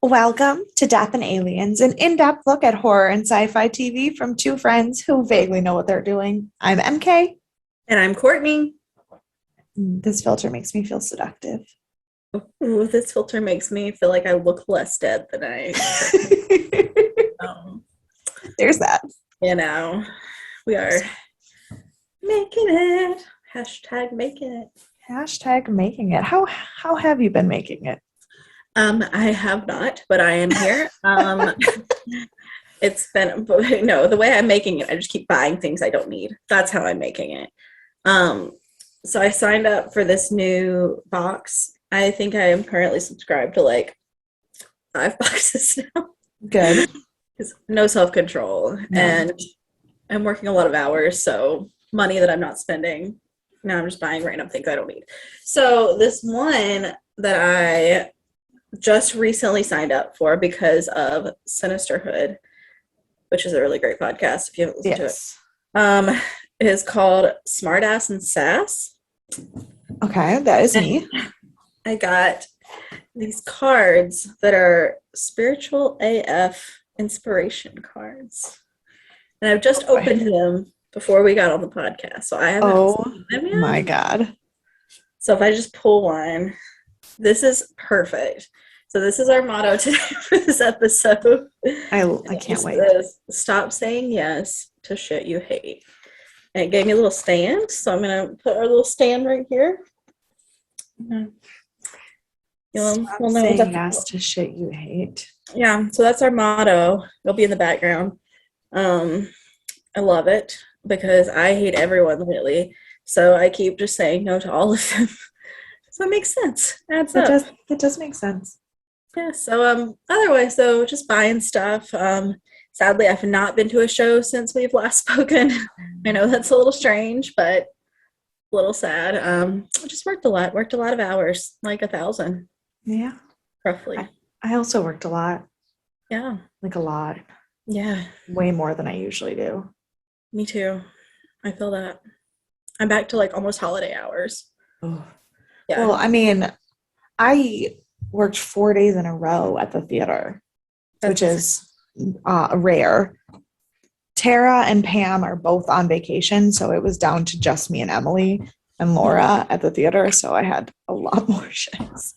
Welcome to Death and Aliens, an in-depth look at horror and sci-fi TV from two friends who vaguely know what they're doing. I'm MK. And I'm Courtney. This filter makes me feel seductive. Ooh, this filter makes me feel like I look less dead than I There's that. You know, we are making it. Hashtag making it. Hashtag making it. How have you been making it? I have not, but I am here. It's been, no, the way I'm making it, I just keep buying things I don't need. That's how I'm making it. So I signed up for this new box. I think I am currently subscribed to like 5 boxes now. Good. No self-control. No. And I'm working a lot of hours, so money that I'm not spending. Now I'm just buying random things I don't need. So this one that I just recently signed up for because of Sinisterhood, which is a really great podcast if you haven't listened to it. It is called Smartass and Sass. Okay, that is me. I got these cards that are spiritual AF inspiration cards. And I've just opened them before we got on the podcast, so I haven't seen them yet. My God. So if I just pull one, this is perfect. So this is our motto today for this episode. I can't wait. Stop saying yes to shit you hate. And it gave me a little stand, so I'm going to put our little stand right here. Stop saying yes to shit you hate. Yeah, so that's our motto. It'll be in the background. I love it because I hate everyone lately. So I keep just saying no to all of them. So it makes sense. It does make sense. Yeah, so otherwise though, just buying stuff. Sadly I've not been to a show since we've last spoken. I know that's a little strange, but a little sad. I just worked a lot of hours, like 1,000. Yeah. Roughly. I also worked a lot. Yeah. Like a lot. Yeah. Way more than I usually do. Me too. I feel that. I'm back to like almost holiday hours. Oh. Yeah. Well, I mean, I worked 4 days in a row at the theater, which is rare. Tara and Pam are both on vacation, so it was down to just me and Emily and Laura at the theater, so I had a lot more shifts,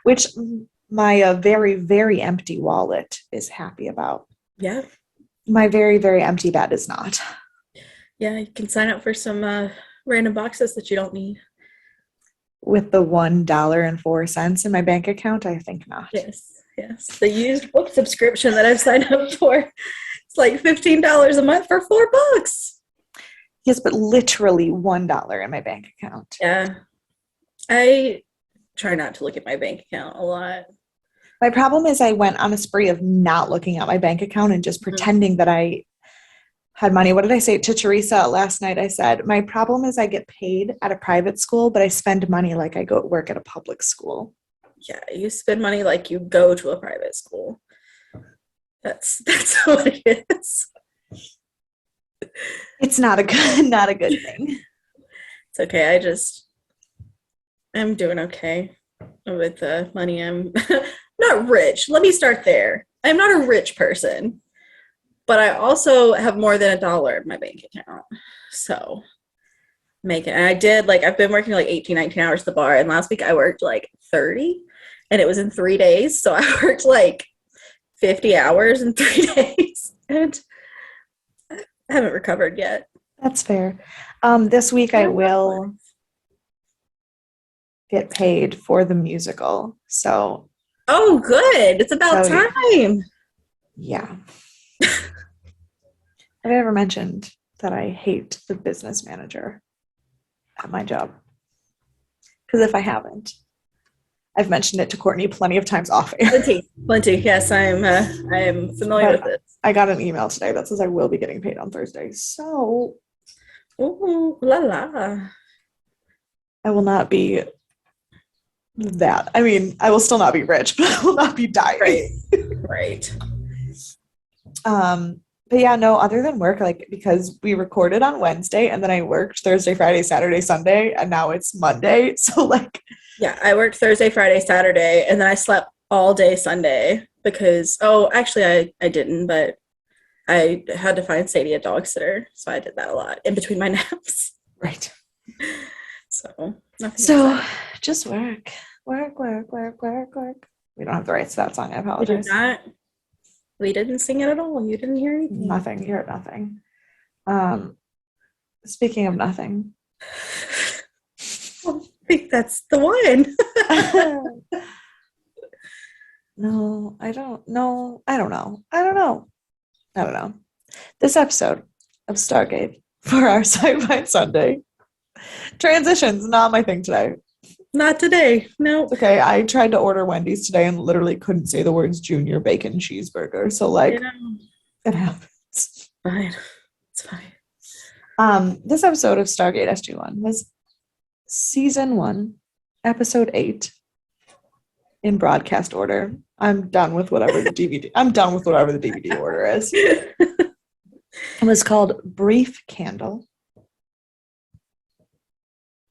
which my very, very empty wallet is happy about. Yeah. My very, very empty bed is not. Yeah, you can sign up for some random boxes that you don't need. With the $1.04 in my bank account, I think not. Yes. The used book subscription that I've signed up for, it's like $15 a month for $4. Yes, but literally $1 in my bank account. Yeah. I try not to look at my bank account a lot. My problem is I went on a spree of not looking at my bank account and just pretending that I had money. What did I say to Teresa last night? I said, my problem is I get paid at a private school, but I spend money like I go to work at a public school. Yeah, you spend money like you go to a private school. That's what it is. It's not a good thing. It's okay. I'm doing okay with the money. I'm not rich. Let me start there. I'm not a rich person. But I also have more than $1 in my bank account. So make it. And I've been working like 18, 19 hours at the bar. And last week I worked like 30. And it was in 3 days. So I worked like 50 hours in 3 days. And I haven't recovered yet. That's fair. This week I will get paid for the musical. So. Oh, good. It's about time. Yeah. Have I ever mentioned that I hate the business manager at my job? Because if I haven't, I've mentioned it to Courtney plenty of times off air. Plenty. Yes, I am familiar with it. I got an email today that says I will be getting paid on Thursday. So, ooh, la la. I will not be that. I mean, I will still not be rich, but I will not be dying. Right. But yeah, no, other than work, like, because we recorded on Wednesday and then I worked Thursday, Friday, Saturday, Sunday, and now it's Monday. So like, yeah, I worked Thursday, Friday, Saturday, and then I slept all day Sunday because, actually I didn't, but I had to find Sadie a dog sitter. So I did that a lot in between my naps. Right. So, nothing So exciting. just work. We don't have the rights to that song. I We did apologize. not. We didn't sing it at all. You didn't hear anything. Nothing. You heard nothing. Speaking of nothing. I think that's the one. No, I don't know. I don't know. This episode of Stargate for our Sci-Fi Sunday. Transitions, not my thing today. Not today. No. It's okay. I tried to order Wendy's today and literally couldn't say the words junior bacon cheeseburger. So like it happens. Fine. It's fine. This episode of Stargate SG-1 was season 1, episode 8 in broadcast order. I'm done with whatever the DVD order is. It was called Brief Candle,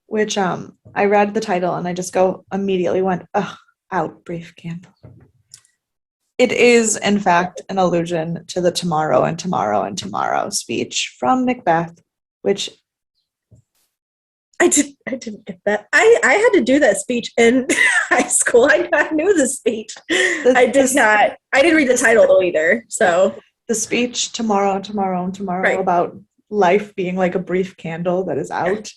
which I read the title and I just immediately went, out, Brief Candle. It is, in fact, an allusion to the tomorrow and tomorrow and tomorrow speech from Macbeth, which I didn't get that. I had to do that speech in high school. I knew the speech. I didn't read the title though either. So the speech tomorrow and tomorrow and tomorrow right. about life being like a brief candle that is out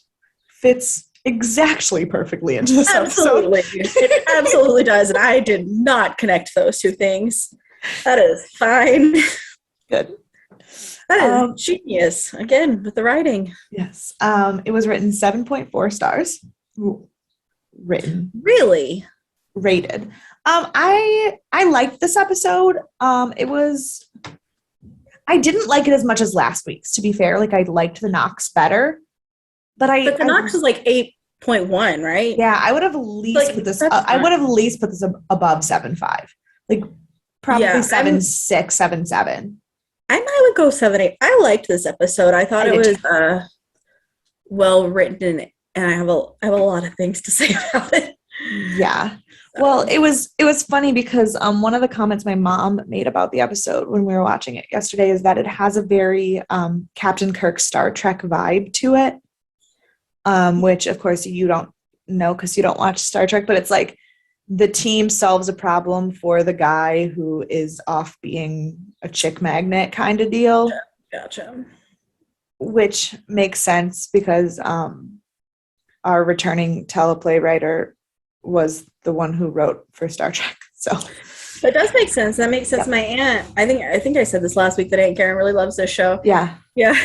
fits exactly perfectly into this absolutely. episode. It absolutely does. And I did not connect those two things. That is fine. Good. That is genius. Again, with the writing. Yes. It was written 7.4 stars. Written. Really? Rated. I liked this episode. I didn't like it as much as last week's, to be fair. Like I liked the Knox better. But the Knox was like 8.1, right? Yeah, I would have at least put this above 7.5. Like probably 7.6, 7.7. I would go 7.8. I liked this episode. I thought it was well written, and I have a lot of things to say about it. Yeah. Well, it was funny because one of the comments my mom made about the episode when we were watching it yesterday is that it has a very Captain Kirk Star Trek vibe to it, which of course you don't know because you don't watch Star Trek, but it's like the team solves a problem for the guy who is off being a chick magnet kind of deal. Gotcha. Which makes sense because our returning teleplay writer was the one who wrote for Star Trek. So that does make sense. That makes sense. Yep. My aunt, I think I said this last week that Aunt Karen really loves this show. Yeah. Yeah.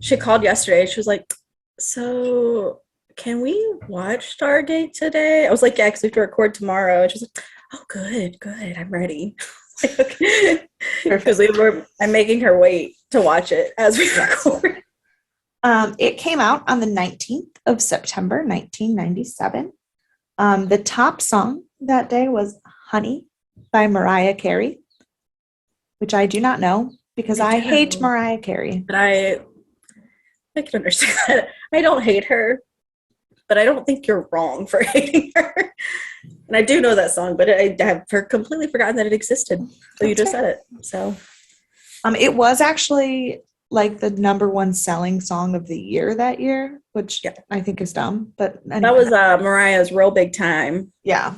She called yesterday. She was like, so can we watch Stargate today? I was like, yeah, because we have to record tomorrow. And she was like, oh, good. I'm ready. Because I'm making her wait to watch it as we record. It came out on the 19th of September, 1997. The top song that day was Honey by Mariah Carey, which I do not know because I hate Mariah Carey. But I can understand that. I don't hate her, but I don't think you're wrong for hating her. And I do know that song, but I have completely forgotten that it existed. So you just said it. So it was actually like the number 1 selling song of the year that year, which I think is dumb. But anyway. That was Mariah's real big time. Yeah.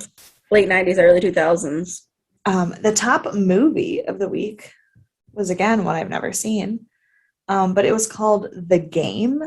Late 90s, early 2000s. The top movie of the week was, again, one I've never seen. But it was called The Game.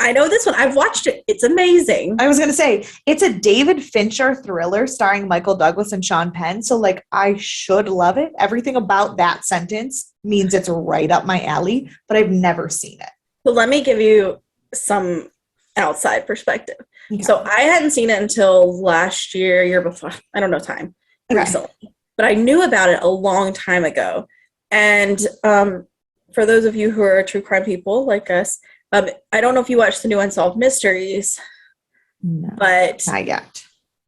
I know this one. I've watched it. It's amazing. I was going to say, it's a David Fincher thriller starring Michael Douglas and Sean Penn. So, like, I should love it. Everything about that sentence means it's right up my alley, but I've never seen it. So let me give you some outside perspective. Okay. So I hadn't seen it until last year before. I don't know time. Recently. But I knew about it a long time ago. And for those of you who are true crime people like us, I don't know if you watched the new Unsolved Mysteries, but not yet.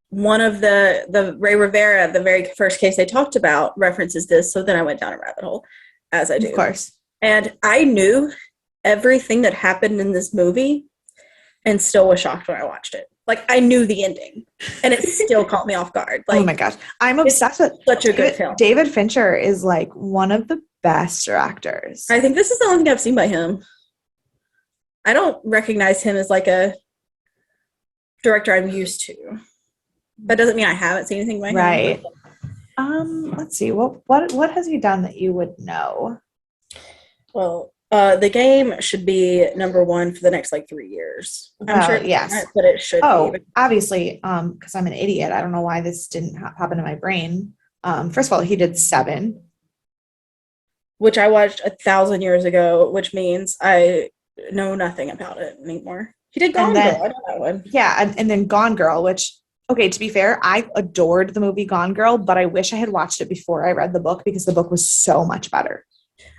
One of the Ray Rivera, the very first case they talked about, references this. So then I went down a rabbit hole, as I do. Of course. And I knew everything that happened in this movie and still was shocked when I watched it. Like, I knew the ending, and it still caught me off guard. Like, oh my gosh. I'm obsessed with such a good film. David Fincher is like one of the best directors. I think this is the only thing I've seen by him. I don't recognize him as like a director I'm used to. That doesn't mean I haven't seen anything by him. Right. Let's see. What has he done that you would know? Well, the game should be number one for the next like 3 years. I'm sure yes. not, but it should be. Obviously, because I'm an idiot. I don't know why this didn't pop into my brain. First of all, he did 7. Which I watched 1,000 years ago, which means I know nothing about it anymore. He did Gone Girl. I know that one. Yeah, and then Gone Girl, which, okay, to be fair, I adored the movie Gone Girl, but I wish I had watched it before I read the book because the book was so much better.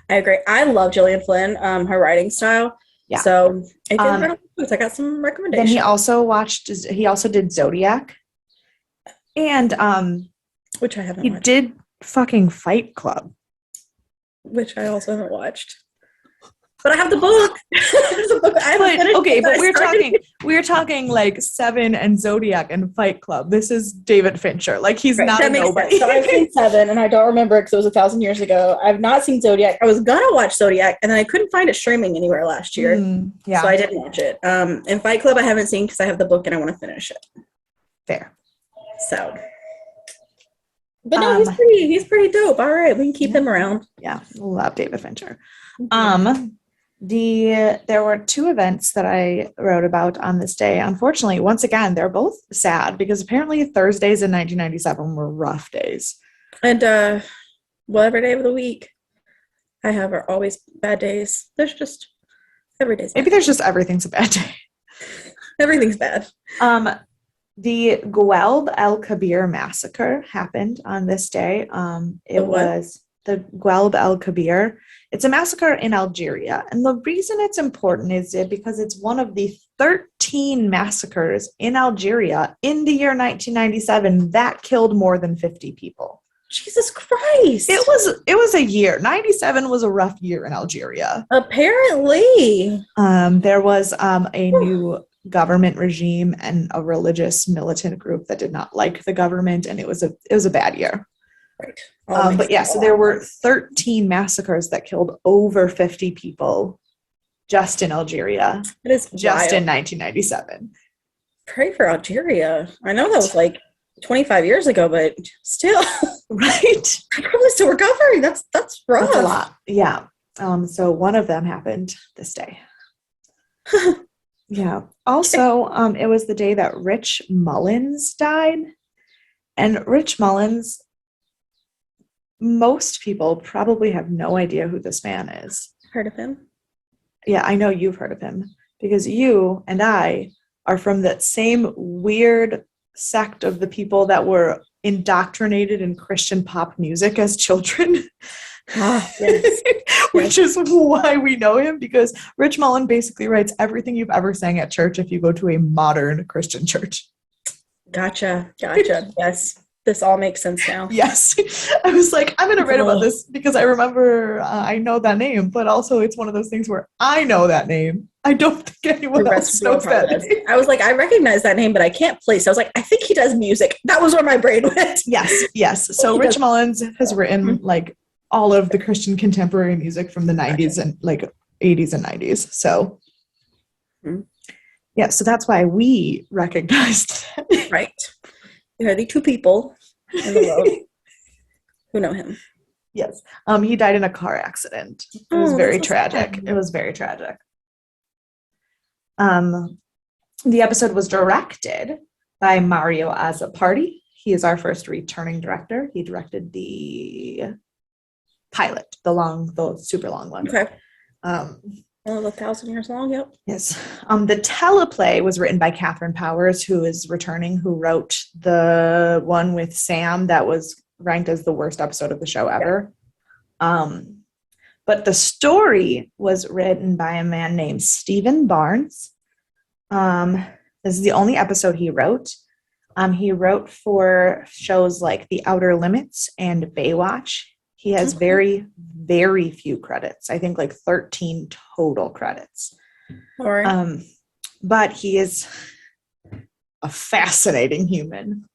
I agree. I love Gillian Flynn, her writing style. Yeah. So if you've read books, I got some recommendations. Then he also did Zodiac. And which I haven't watched. He did fucking Fight Club. Which I also haven't watched. But I have the book. But we're talking like Seven and Zodiac and Fight Club. This is David Fincher. Like, he's not a nobody. So I've seen Seven, and I don't remember it because it was 1,000 years ago. I've not seen Zodiac. I was gonna watch Zodiac, and then I couldn't find it streaming anywhere last year. So I didn't watch it. And Fight Club I haven't seen because I have the book and I want to finish it. Fair. So. But no, he's pretty dope. All right, we can keep him around. Yeah, love David Fincher. Mm-hmm. There were 2 events that I wrote about on this day. Unfortunately, once again, they're both sad because apparently Thursdays in 1997 were rough days. And every day of the week I have are always bad days. There's just every day's bad. Maybe there's just everything's a bad day. Everything's bad. The Gwelb El Kabir massacre happened on this day. It was the Gwelb El Kabir. It's a massacre in Algeria. And the reason it's important is because it's one of the 13 massacres in Algeria in the year 1997 that killed more than 50 people. Jesus Christ. It was a year. 97 was a rough year in Algeria. Apparently. There was a new government regime and a religious militant group that did not like the government, and it was a bad year. Right. But yeah, so there were 13 massacres that killed over 50 people just in Algeria. It is just wild. In 1997. Pray for Algeria. I know that was like 25 years ago, but still. Right. I'm probably still recovering. That's rough. That's a lot. Yeah. So one of them happened this day. Yeah. Also, it was the day that Rich Mullins died. And Rich Mullins, most people probably have no idea who this man is. Heard of him? Yeah, I know you've heard of him because you and I are from that same weird sect of the people that were indoctrinated in Christian pop music as children. Yes. Which is why we know him, because Rich Mullins basically writes everything you've ever sang at church if you go to a modern Christian church. Gotcha. Yes. This all makes sense now. Yes. I was like, I'm going to write about this because I remember I know that name, but also it's one of those things where I know that name. I don't think anyone else knows that name. I was like, I recognize that name, but I can't place. I was like, I think he does music. That was where my brain went. Yes. So Rich Mullins has written like all of the Christian contemporary music from the 90s and like 80s and 90s. So yeah, so that's why we recognized that. Right. There are the 2 people in the world who know him. Yes. He died in a car accident. It was very tragic. It was very tragic. The episode was directed by Mario Azzopardi. He is our first returning director. He directed the pilot, the super long one. Okay. 1,000 years long, yep. Yes. The teleplay was written by Catherine Powers, who is returning, who wrote the one with Sam that was ranked as the worst episode of the show ever. Yeah. But the story was written by a man named Stephen Barnes. This is the only episode he wrote. He wrote for shows like The Outer Limits and Baywatch. He has very, very few credits. I think like 13 total credits. All right. But he is a fascinating human.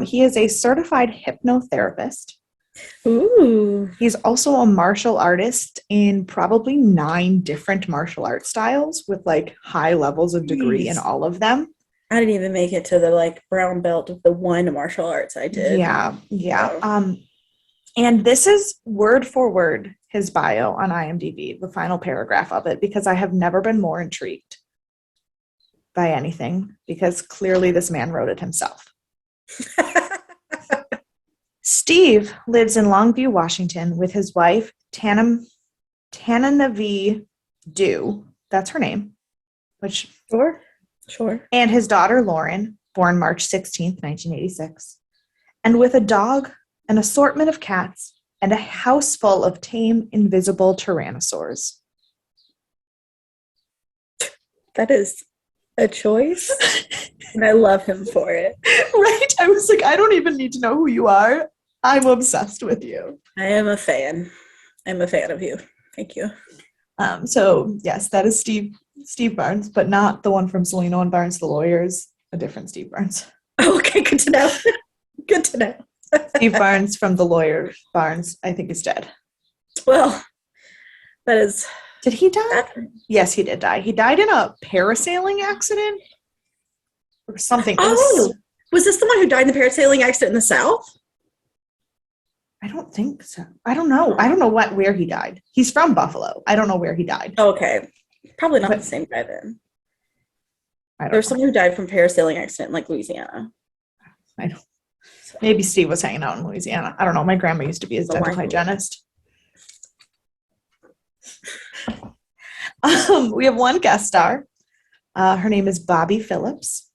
He is a certified hypnotherapist. Ooh. He's also a martial artist in probably 9 different martial art styles with like high levels of degree in all of them. I didn't even make it to the like brown belt of the one martial arts I did. Yeah. Wow. And this is word for word his bio on IMDb, the final paragraph of it, because I have never been more intrigued by anything, because clearly this man wrote it himself. Steve lives in Longview, Washington with his wife, Tananavie Dew. That's her name. Sure. And his daughter, Lauren, born March 16th, 1986. And with a dog, an assortment of cats, and a house full of tame, invisible tyrannosaurs. That is a choice, and I love him for it. Right? I was like, I don't even need to know who you are. I'm obsessed with you. I am a fan. I'm a fan of you. Thank you. So yes, that is Steve Barnes, but not the one from Celino and Barnes, the lawyers. A different Steve Barnes. Okay, good to know. Good to know. Steve Barnes from the lawyer Barnes, I think, is dead. Well, that is. Did he die? Yes, he did die. He died in a parasailing accident or something. Oh, was this the one who died in the parasailing accident in the South? I don't think so. I don't know. I don't know where he died. He's from Buffalo. I don't know where he died. Okay. Probably not the same guy then. There's someone who died from parasailing accident in like Louisiana. I don't. Maybe Steve was hanging out in Louisiana. I don't know. My grandma used to be his dental hygienist. We have one guest star. Her name is Bobby Phillips.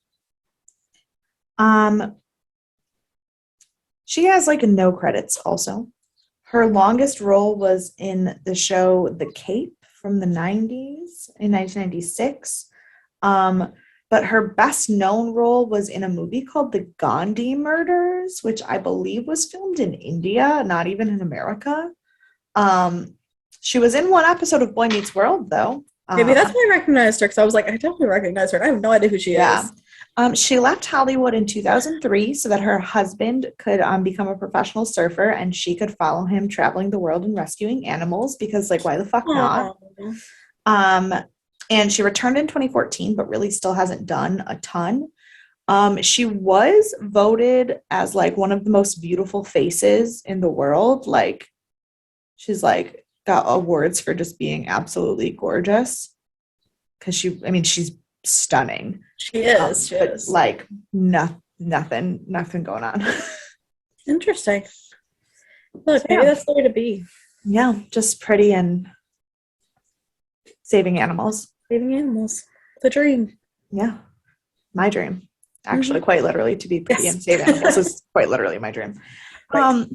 She has like no credits also. Her longest role was in the show The Cape from the 90s in 1996. But her best known role was in a movie called The Gandhi Murders, which I believe was filmed in India, not even in America. She was in one episode of Boy Meets World, though. Maybe that's why I recognized her, because I was like, I definitely recognize her. I have no idea who she is. She left Hollywood in 2003 so that her husband could become a professional surfer and she could follow him traveling the world and rescuing animals, because, like, why the fuck not? And she returned in 2014, but really still hasn't done a ton. She was voted as, like, one of the most beautiful faces in the world. Like, she's, like, got awards for just being absolutely gorgeous. Because she's stunning. She is. Like, nothing going on. Interesting. Look, maybe that's the way to be. Yeah, just pretty and saving animals. Saving animals. The dream. Yeah. My dream. Actually, quite literally, to be pretty and save animals is quite literally my dream. Right.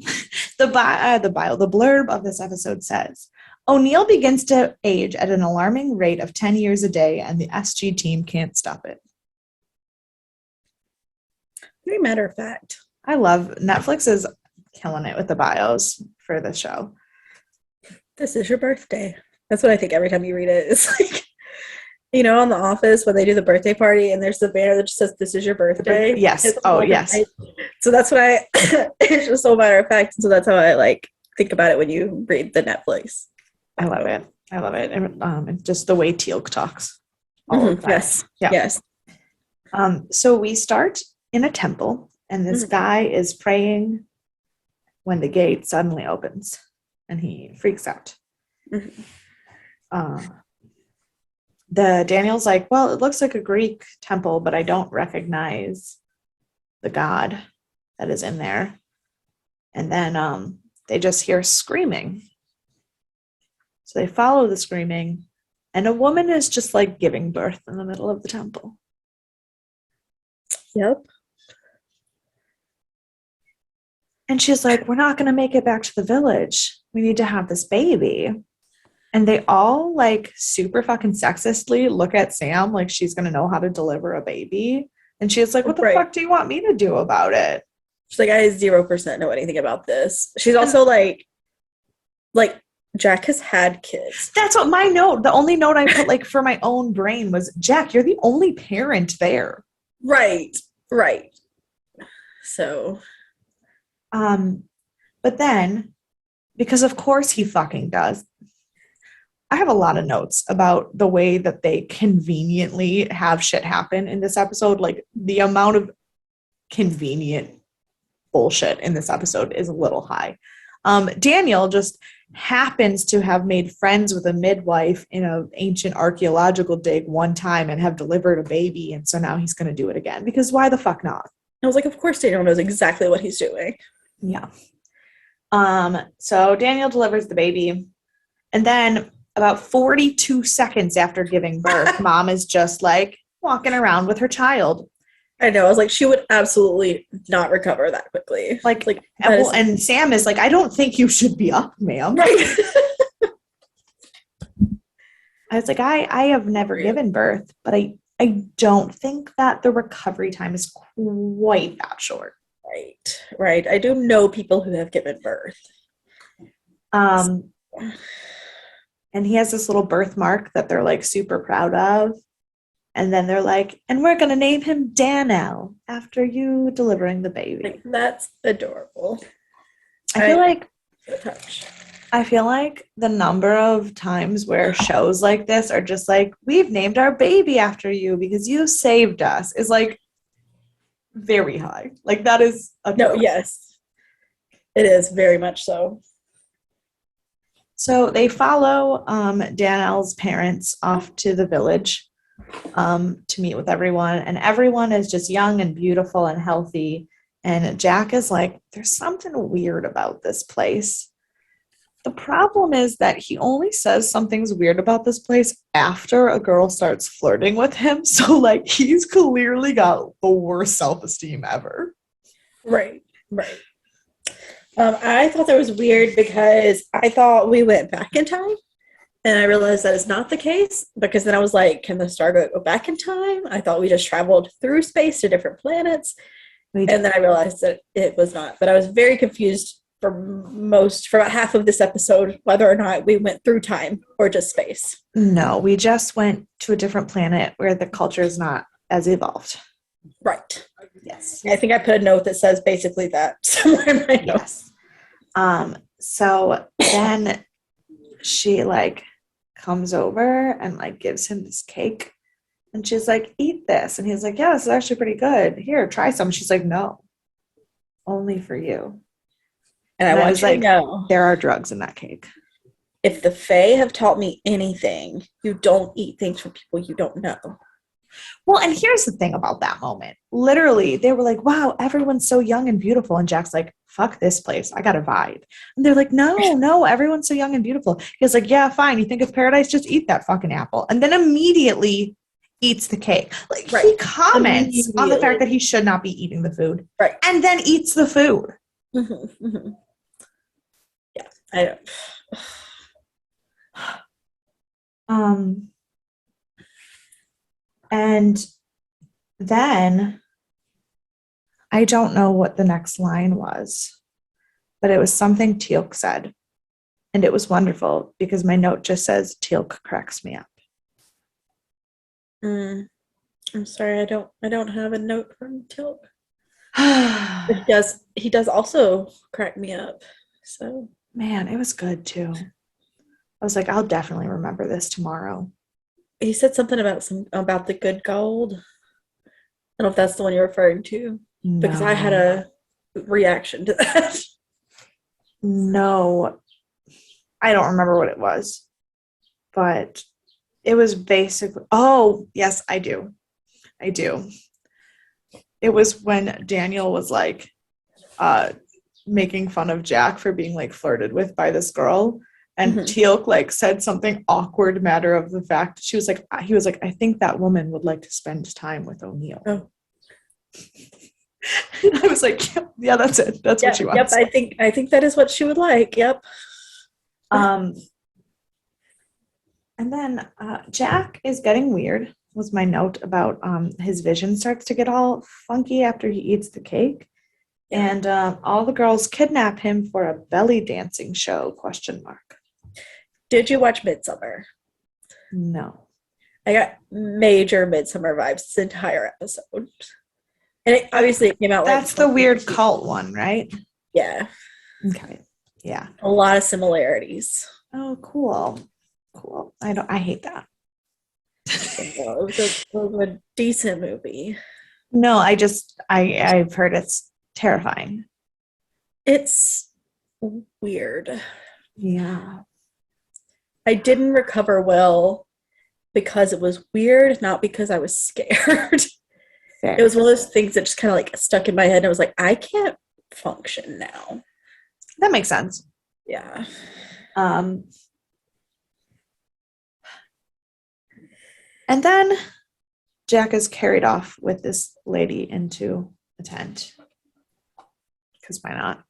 The blurb of this episode says, O'Neill begins to age at an alarming rate of 10 years a day, and the SG team can't stop it. Very matter of fact. I love Netflix is killing it with the bios for this show. This is your birthday. That's what I think every time you read it. It's like, you know, on The Office when they do the birthday party and there's the banner that just says, "This is your birthday." Yes. Oh, yes. So that's what it's just so matter of fact. So that's how I like think about it when you read the Netflix. I love it. And just the way Teal'c talks. Yes. Yeah. Yes. So we start in a temple, and this guy is praying when the gate suddenly opens, and he freaks out. The Daniel's like, well, it looks like a Greek temple, but I don't recognize the god that is in there. And then they just hear screaming. So they follow the screaming, and a woman is just like giving birth in the middle of the temple. Yep. And she's like, we're not going to make it back to the village. We need to have this baby. And they all, like, super fucking sexistly look at Sam like she's going to know how to deliver a baby. And she's like, what the fuck do you want me to do about it? She's like, I 0% know anything about this. She's also like, Jack has had kids. That's what my note, the only note I put, like, for my own brain was, Jack, you're the only parent there. Right. So, But then, because of course he fucking does, I have a lot of notes about the way that they conveniently have shit happen in this episode. Like the amount of convenient bullshit in this episode is a little high. Daniel just happens to have made friends with a midwife in an ancient archaeological dig one time and have delivered a baby, and so now he's going to do it again, because why the fuck not? I was like, of course Daniel knows exactly what he's doing. Yeah. So Daniel delivers the baby, and then about 42 seconds after giving birth, mom is just like walking around with her child. I know. I was like, she would absolutely not recover that quickly. And Sam is like, I don't think you should be up, ma'am. Right. I was like, I have never given birth, but I don't think that the recovery time is quite that short. Right. I do know people who have given birth. And he has this little birthmark that they're like super proud of. And then they're like, and we're going to name him Danelle after you delivering the baby. Like, that's adorable. I feel like the number of times where shows like this are just like, we've named our baby after you because you saved us, is like very high. Like that is adorable. No, yes. It is very much so. So they follow Danelle's parents off to the village to meet with everyone, and everyone is just young and beautiful and healthy, and Jack is like, there's something weird about this place. The problem is that he only says something's weird about this place after a girl starts flirting with him, so like he's clearly got the worst self-esteem ever. Right. I thought that was weird because I thought we went back in time. And I realized that is not the case, because then I was like, can the Stargate go back in time? I thought we just traveled through space to different planets. And then I realized that it was not. But I was very confused for about half of this episode, whether or not we went through time or just space. No, we just went to a different planet where the culture is not as evolved. Right. Yes. I think I put a note that says basically that somewhere in my notes. Yes. So then she like comes over and like gives him this cake, and she's like, eat this, and he's like, yeah, this is actually pretty good, here, try some. She's like, no, only for you. And I was like, no, there are drugs in that cake. If the Fae have taught me anything, you don't eat things from people you don't know. Well, and here's the thing about that moment. Literally, they were like, wow, everyone's so young and beautiful. And Jack's like, fuck this place. I got a vibe. And they're like, no, everyone's so young and beautiful. He's like, yeah, fine. You think it's paradise? Just eat that fucking apple. And then immediately eats the cake. Like he comments on the fact that he should not be eating the food. Right. And then eats the food. Mm-hmm. Yeah, I don't. And then I don't know what the next line was, but it was something Teal'c said. And it was wonderful because my note just says Teal'c cracks me up. I'm sorry, I don't have a note from Teal'c. But he does also crack me up. So man, it was good too. I was like, I'll definitely remember this tomorrow. He said something about the good gold. I don't know if that's the one you're referring to. No. Because I had a reaction to that. No, I don't remember what it was, but it was basically, oh, yes, I do. It was when Daniel was like making fun of Jack for being like flirted with by this girl. And Teal'c like said something awkward matter of the fact. He was like, I think that woman would like to spend time with O'Neill. Oh. I was like, yeah, that's it. That's what she wants. Yep, I think that is what she would like. Yep. And then Jack is getting weird, was my note about his vision starts to get all funky after he eats the cake. Yeah. And all the girls kidnap him for a belly dancing show, ? Did you watch Midsummer? No. I got major Midsummer vibes this entire episode. And obviously it came out like That's the weird cult one, right? Yeah. Okay. Yeah. A lot of similarities. Oh, cool. Cool. I hate that. It was a decent movie. No, I've heard it's terrifying. It's weird. Yeah. I didn't recover well because it was weird, not because I was scared. Fair. It was one of those things that just kind of like stuck in my head. And I was like, I can't function now. That makes sense. Yeah. And then Jack is carried off with this lady into a tent. Because why not?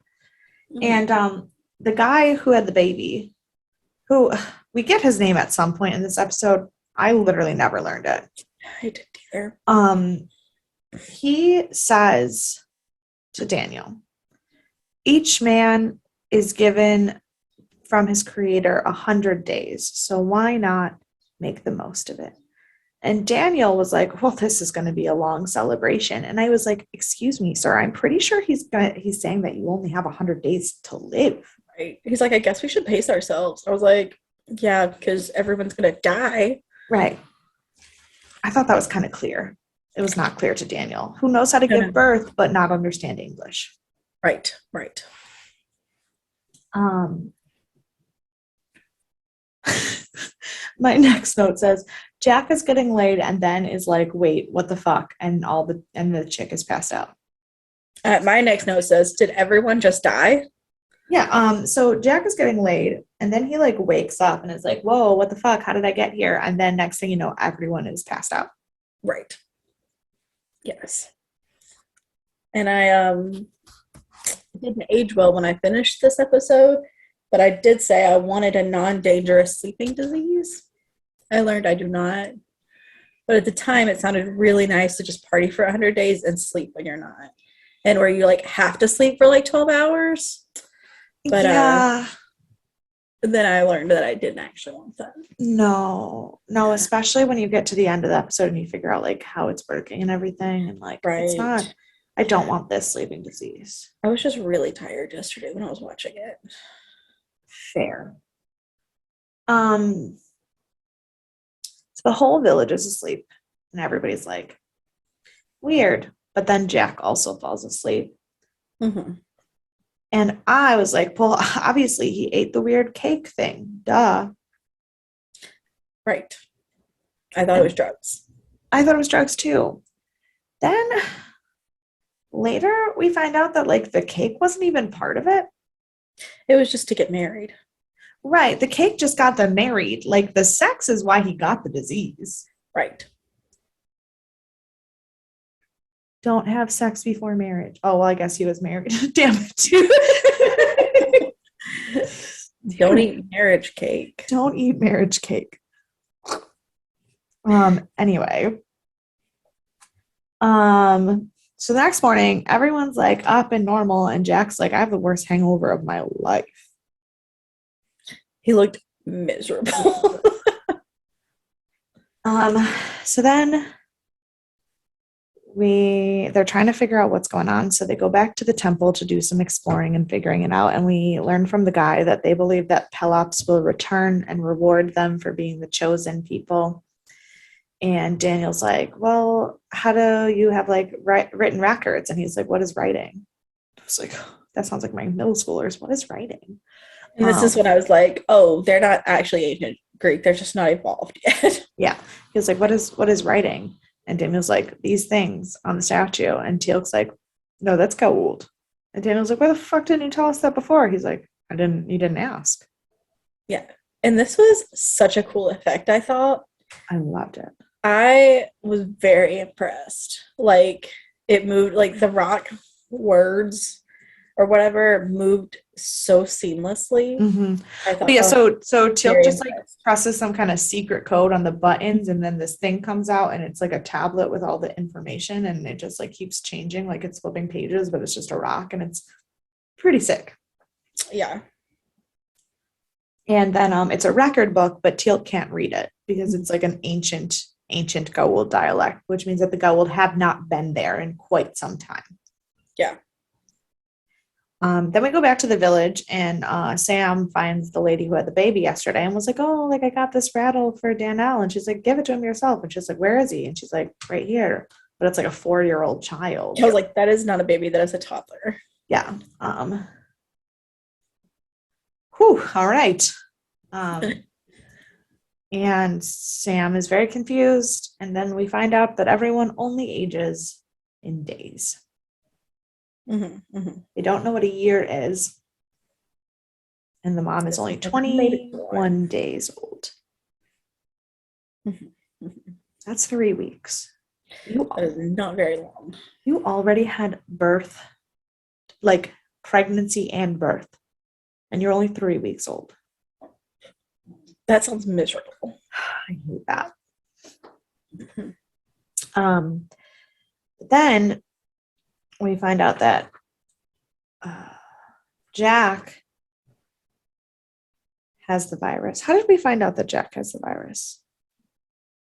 Mm-hmm. And the guy who had the baby, who we get his name at some point in this episode. I literally never learned it. I didn't either. He says to Daniel, each man is given from his creator 100 days. So why not make the most of it? And Daniel was like, well, this is going to be a long celebration. And I was like, excuse me, sir, I'm pretty sure he's saying that you only have 100 days to live. Right. He's like, I guess we should pace ourselves. I was like, yeah, because everyone's going to die. Right. I thought that was kind of clear. It was not clear to Daniel, who knows how to give birth, but not understand English. Right. My next note says Jack is getting laid and then is like, wait, what the fuck? And the chick is passed out. My next note says, did everyone just die? Yeah. So Jack is getting laid and then he like wakes up and is like, whoa, what the fuck? How did I get here? And then next thing you know, everyone is passed out. Right. Yes. And I didn't age well when I finished this episode, but I did say I wanted a non-dangerous sleeping disease. I learned I do not. But at the time, it sounded really nice to just party for 100 days and sleep when you're not. And where you like have to sleep for like 12 hours. But yeah. Then I learned that I didn't actually want that. No, especially when you get to the end of the episode and you figure out like how it's working and everything. And like, It's not, I don't want this sleeping disease. I was just really tired yesterday when I was watching it. Fair. So the whole village is asleep and everybody's like, weird. But then Jack also falls asleep. Mm-hmm. And I was like, well, obviously he ate the weird cake thing. Duh. Right. I thought it was drugs. I thought it was drugs too. Then later we find out that like the cake wasn't even part of it. It was just to get married. Right. The cake just got them married. Like the sex is why he got the disease. Right. Don't have sex before marriage. Oh, well, I guess he was married. Damn it. Don't eat marriage cake. Don't eat marriage cake. Anyway. So the next morning, everyone's like up and normal, and Jack's like, I have the worst hangover of my life. He looked miserable. So then they're trying to figure out what's going on. So they go back to the temple to do some exploring and figuring it out. And we learn from the guy that they believe that Pelops will return and reward them for being the chosen people. And Daniel's like, well, how do you have like written records? And he's like, what is writing? I was like, oh, that sounds like my middle schoolers. What is writing? And this is when I was like, oh, they're not actually ancient Greek. They're just not evolved yet. Yeah. He was like, what is writing? And Daniel's like, these things on the statue. And Teal'c's like, no, that's gold. And Daniel's like, why the fuck didn't you tell us that before? He's like, you didn't ask. Yeah. And this was such a cool effect, I thought. I loved it. I was very impressed. Like, it moved, like the rock words or whatever moved so seamlessly. Mm-hmm. I thought, so Teal just like impressed. presses some kind of secret code on the buttons, and then this thing comes out, and it's like a tablet with all the information, and it just like keeps changing, like it's flipping pages, but it's just a rock, and it's pretty sick. Yeah. And then it's a record book, but Teal'c can't read it because it's like an ancient Gwelb dialect, which means that the Gwelb have not been there in quite some time. Yeah. Then we go back to the village, and Sam finds the lady who had the baby yesterday and was like, oh, like I got this rattle for Danielle. And she's like, give it to him yourself. And she's like, where is he? And she's like, right here. But it's like a 4-year-old child. I was like, that is not a baby, that is a toddler. Yeah. Whew, all right. And Sam is very confused. And then we find out that everyone only ages in days. They don't know what a year is. And the mom is only 21 days old. That's 3 weeks. That is not very long. You already had birth, like pregnancy and birth, and you're only 3 weeks old. That sounds miserable. I hate that. But then we find out that Jack has the virus. How did we find out that Jack has the virus?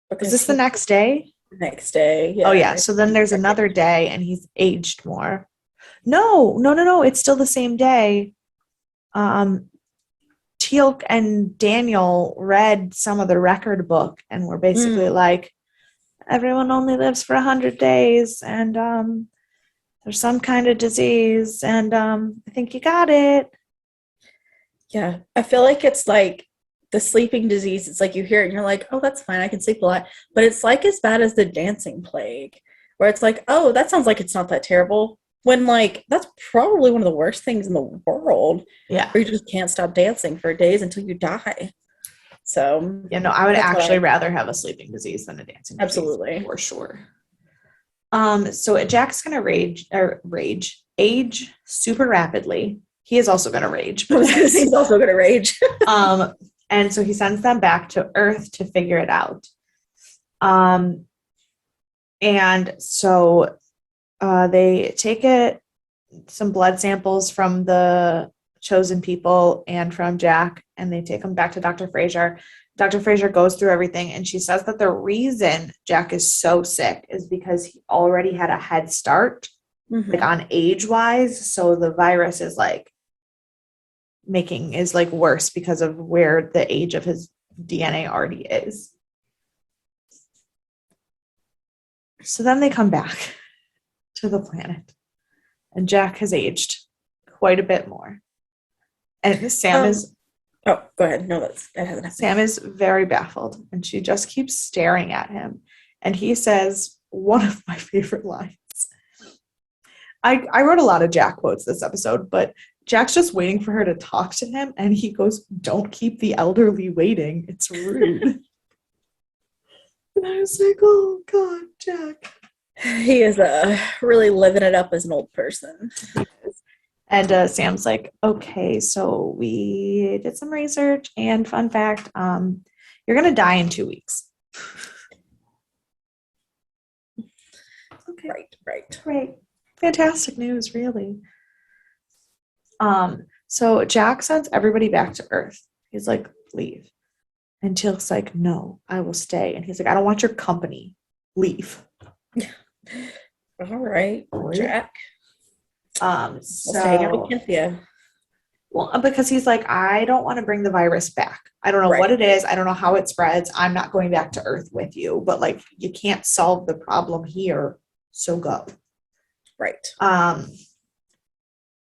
Because Is this the next day? Next day. Yeah. Oh, yeah. So then there's another day and he's aged more. No. It's still the same day. Teal'c and Daniel read some of the record book and were basically like, everyone only lives for 100 days and there's some kind of disease and I think you got it. Yeah. I feel like it's like the sleeping disease. It's like you hear it and you're like, oh, that's fine. I can sleep a lot. But it's like as bad as the dancing plague, where it's like, oh, that sounds like it's not that terrible. When like that's probably one of the worst things in the world. Yeah. Where you just can't stop dancing for days until you die. So I would actually rather have a sleeping disease than a dancing disease. Absolutely. For sure. So Jack's gonna age super rapidly. He is also gonna rage. He's also gonna rage. And so he sends them back to Earth to figure it out. And so they take some blood samples from the chosen people and from Jack, and they take them back to Dr. Fraser. Dr. Fraser goes through everything, and she says that the reason Jack is so sick is because he already had a head start, like on age-wise. So the virus is like worse because of where the age of his DNA already is. So then they come back to the planet, and Jack has aged quite a bit more. And Sam is... Oh, go ahead. No, that hasn't happened. Sam is very baffled, and she just keeps staring at him. And he says one of my favorite lines. I wrote a lot of Jack quotes this episode, but Jack's just waiting for her to talk to him, and he goes, "Don't keep the elderly waiting. It's rude." And I was like, oh, God, Jack. He is really living it up as an old person. And Sam's like, okay, so we did some research, and fun fact, you're going to die in 2 weeks. Okay. Right. Fantastic news, really. So Jack sends everybody back to Earth. He's like, leave. And Teal'c's like, no, I will stay. And he's like, I don't want your company. Leave. All right, Jack. So stay out with Cynthia. Well, because he's like, I don't want to bring the virus back. I don't know what it is. I don't know how it spreads. I'm not going back to Earth with you. But like, you can't solve the problem here. So go. Right.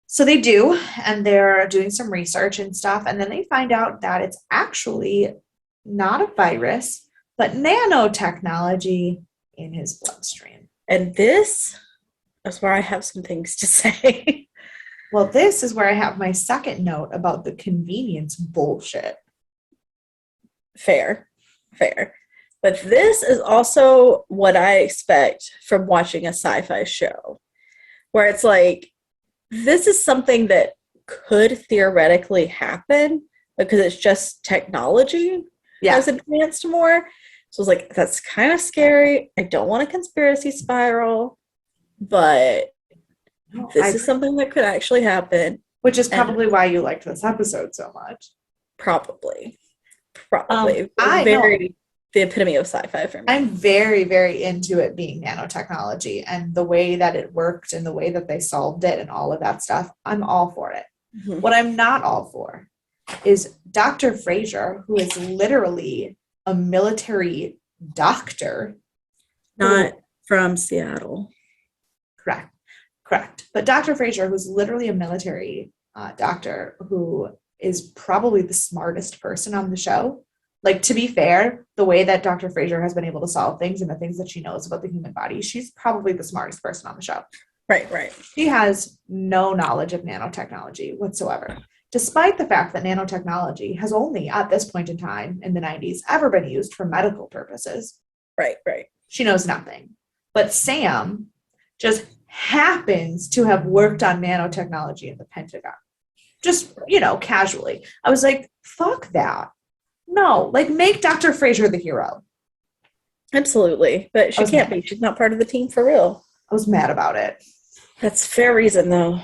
So they do, and they're doing some research and stuff, and then they find out that it's actually not a virus, but nanotechnology in his bloodstream. And this is where I have some things to say. Well, this is where I have my second note about the convenience bullshit. Fair. But this is also what I expect from watching a sci-fi show, where it's like, this is something that could theoretically happen because it's just technology has advanced more. So it's like, that's kind of scary. I don't want a conspiracy spiral, but this is something that could actually happen. Which is probably why you liked this episode so much. Probably. I know. Very the epitome of sci-fi for me. I'm very, very into it being nanotechnology and the way that it worked and the way that they solved it and all of that stuff. I'm all for it. Mhm. What I'm not all for is Dr. Fraser, who is literally a military doctor. Not from Seattle. Correct. But Dr. Fraser, who's literally a military doctor, who is probably the smartest person on the show. Like, to be fair, the way that Dr. Fraser has been able to solve things and the things that she knows about the human body, she's probably the smartest person on the show. Right. She has no knowledge of nanotechnology whatsoever, despite the fact that nanotechnology has only, at this point in time in the 90s, ever been used for medical purposes. Right. She knows nothing. But Sam just happens to have worked on nanotechnology in the Pentagon. Just, casually. I was like, fuck that. No, like, make Dr. Fraser the hero. Absolutely. But she can't be. She's not part of the team for real. I was mad about it. That's fair reason, though.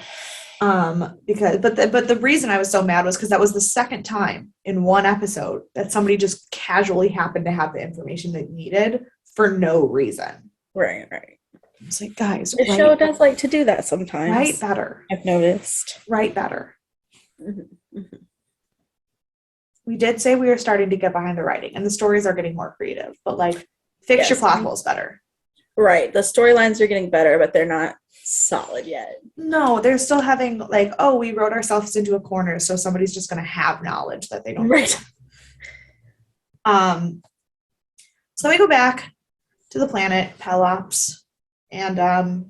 But the reason I was so mad was because that was the second time in one episode that somebody just casually happened to have the information they needed for no reason. Right. It's like, guys, The show does like to do that sometimes. Write better. I've noticed. Write better. Mm-hmm. We did say we were starting to get behind the writing, and the stories are getting more creative. But like, fix your plot holes better. Right. The storylines are getting better, but they're not solid yet. No, they're still having like, oh, we wrote ourselves into a corner, so somebody's just going to have knowledge that they don't. Right. So we go back to the planet Pelops, and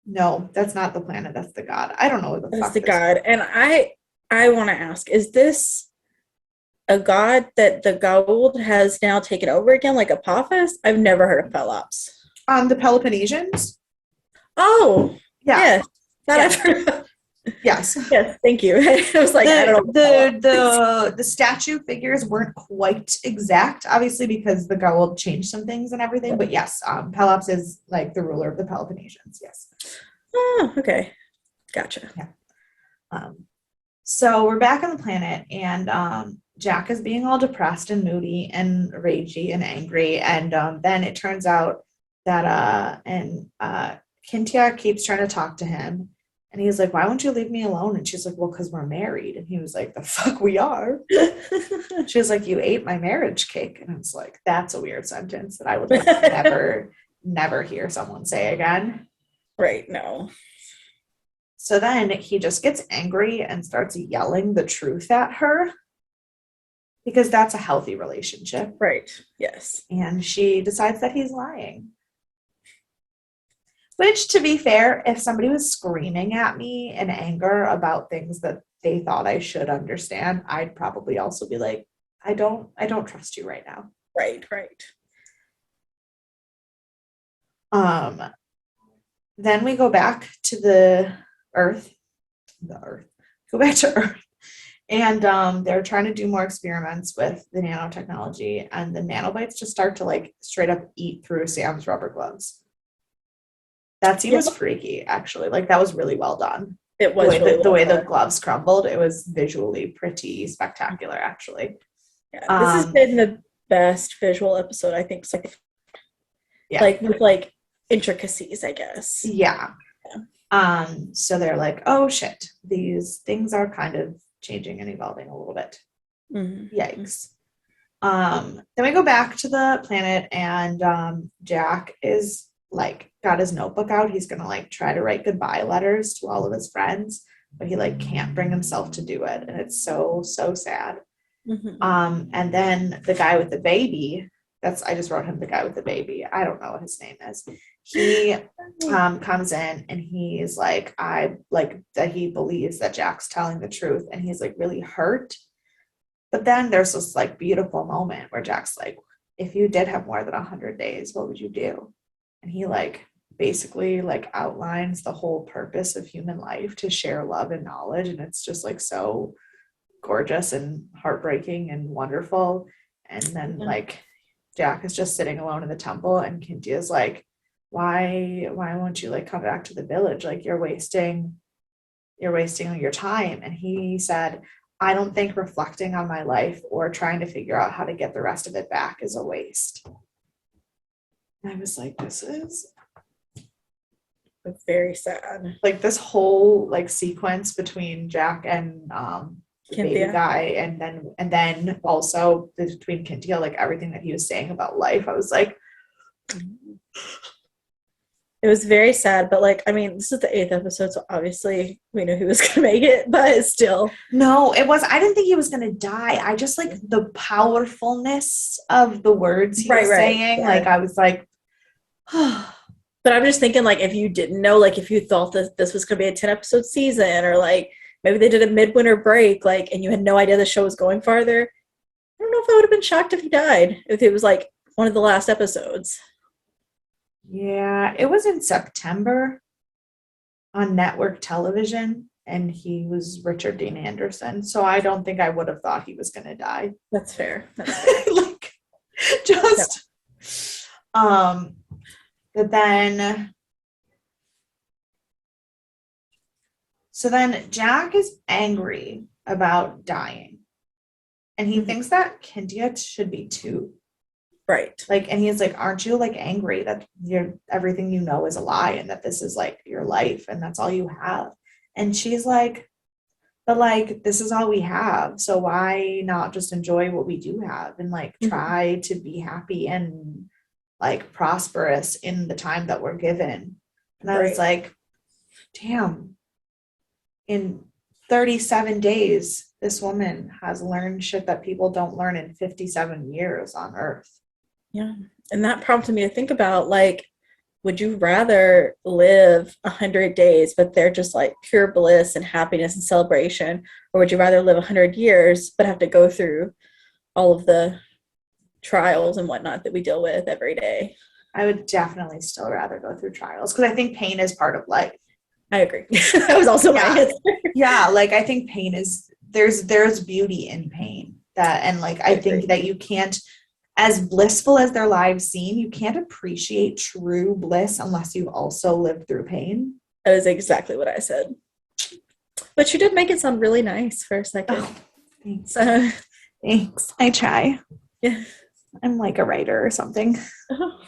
no, that's not the planet. That's the god. I don't know what the fuck. That's the god, and I want to ask: is this a god that the Gwelb has now taken over again, like Apophis? I've never heard of Pelops. The Peloponnesians. Oh, yeah. That I've heard of. Yes. Yes, thank you. I was like, I don't know. The statue figures weren't quite exact, obviously, because the Gwelb changed some things and everything. But yes, Pelops is like the ruler of the Peloponnesians. Yes. Oh, okay. Gotcha. Yeah. So we're back on the planet, and Jack is being all depressed and moody and ragey and angry, and then it turns out that Kintia keeps trying to talk to him. And he's like, why won't you leave me alone? And she's like, well, because we're married. And he was like, the fuck we are. She was like, you ate my marriage cake. And I was like, that's a weird sentence that I would like never hear someone say again. Right, no. So then he just gets angry and starts yelling the truth at her. Because that's a healthy relationship. Right, yes. And she decides that he's lying. Which, to be fair, if somebody was screaming at me in anger about things that they thought I should understand, I'd probably also be like, I don't trust you right now. Right. Then we go back to the Earth. Go back to Earth. And they're trying to do more experiments with the nanotechnology, and the nanobites just start to like straight up eat through Sam's rubber gloves. That scene was freaky, actually. Like, that was really well done. It was the way the gloves crumbled. It was visually pretty spectacular, actually. Yeah, this has been the best visual episode, I think. So, like with like intricacies, I guess. Yeah. So they're like, oh shit, these things are kind of changing and evolving a little bit. Mm-hmm. Yikes. Then we go back to the planet, and Jack is like got his notebook out. He's gonna like try to write goodbye letters to all of his friends, but he like can't bring himself to do it, and it's so sad. Mm-hmm. And then the guy with the baby, I just wrote him the guy with the baby, I don't know what his name is. He comes in, and he's like, I like that he believes that Jack's telling the truth, and he's like really hurt. But then there's this like beautiful moment where Jack's like, if you did have more than 100 days, what would you do? And he like basically like outlines the whole purpose of human life, to share love and knowledge. And it's just like so gorgeous and heartbreaking and wonderful. And then like Jack is just sitting alone in the temple, and Kinti is like, why won't you like come back to the village? Like, you're wasting your time. And he said, I don't think reflecting on my life or trying to figure out how to get the rest of it back is a waste. And I was like, this is Very sad. like this whole like sequence between Jack and the baby Cynthia. guy, and then also between Cynthia, like everything that he was saying about life. I was like, It was very sad, but like, I mean, this is the 8th episode, so obviously we knew he was gonna make it, but still. no, it was, I didn't think he was gonna die. I just like the powerfulness of the words he was saying. Yeah. Like I was like, But I'm just thinking, like, if you didn't know, like, if you thought that this was gonna be a 10-episode season, or like maybe they did a midwinter break, like, and you had no idea the show was going farther, I don't know if I would have been shocked if he died, if it was like one of the last episodes. yeah, it was in September on network television, and he was Richard Dean Anderson. So I don't think I would have thought he was gonna die. That's fair. That's fair. Like just but then Jack is angry about dying, and he thinks that Cynthia should be too. Right. Like, and he's like, aren't you like angry that everything you know is a lie, and that this is like your life and that's all you have? And she's like, but like this is all we have, so why not just enjoy what we do have and like try to be happy and like prosperous in the time that we're given? And I was like, damn, in 37 days this woman has learned shit that people don't learn in 57 years on Earth. Yeah. And that prompted me to think about, like, would you rather live 100 days, but they're just like pure bliss and happiness and celebration? Or would you rather live 100 years, but have to go through all of the trials and whatnot that we deal with every day? I would definitely still rather go through trials, because I think pain is part of life. I agree. That was also my answer. Yeah, like I think pain is, there's beauty in pain, that, and like I think that you can't, as blissful as their lives seem, you can't appreciate true bliss unless you've also lived through pain. That is exactly what I said. But you did make it sound really nice for a second. Oh, thanks. Thanks. I try. Yeah. I'm like a writer or something. Oh,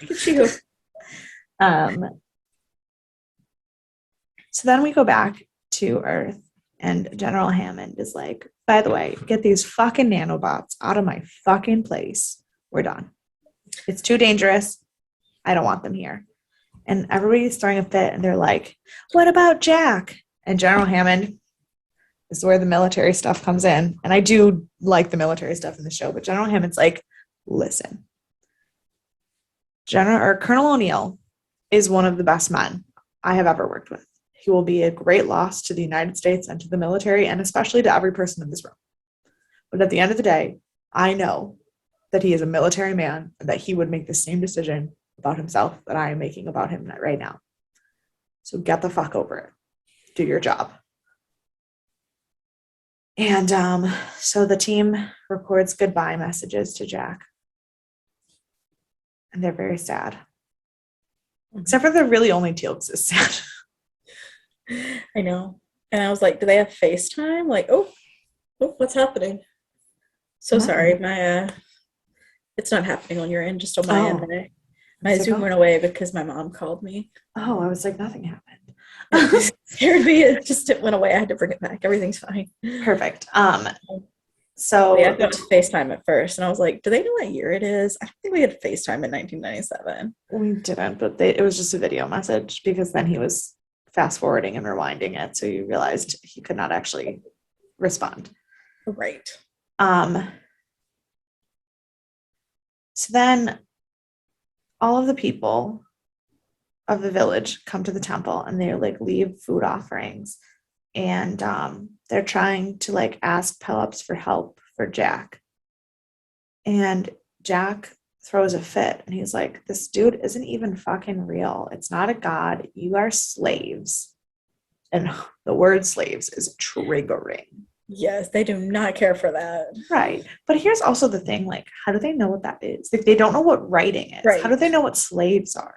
look at you. So then we go back to Earth, and General Hammond is like, by the way, get these fucking nanobots out of my fucking place. We're done. It's too dangerous. I don't want them here. And everybody's throwing a fit, and they're like, what about Jack? And General Hammond, this is where the military stuff comes in. And I do like the military stuff in the show, but General Hammond's like, listen, Colonel O'Neill is one of the best men I have ever worked with. He will be a great loss to the United States and to the military, and especially to every person in this room. But at the end of the day, I know that he is a military man, and that he would make the same decision about himself that I am making about him right now. So get the fuck over it. Do your job. And so the team records goodbye messages to Jack. And they're very sad. Except for the really only Teal'c is sad. I know. And I was like, do they have FaceTime? Like, oh, what's happening? So sorry. My it's not happening on your end, just on my end. My Zoom went away because my mom called me. Oh, I was like, nothing happened. It scared me. It went away. I had to bring it back. Everything's fine. Perfect. So yeah, I got FaceTime at first, and I was like, do they know what year it is? I don't think we had FaceTime in 1997. We didn't, but it was just a video message, because then he was fast forwarding and rewinding it, so you realized he could not actually respond. Right. So then all of the people of the village come to the temple, and they like leave food offerings, and they're trying to like ask Pelops for help for Jack. And Jack throws a fit, and he's like, this dude isn't even fucking real. It's not a god. You are slaves. And the word slaves is triggering. Yes, they do not care for that. Right. But here's also the thing, like, how do they know what that is? Like, they don't know what writing is. Right. How do they know what slaves are?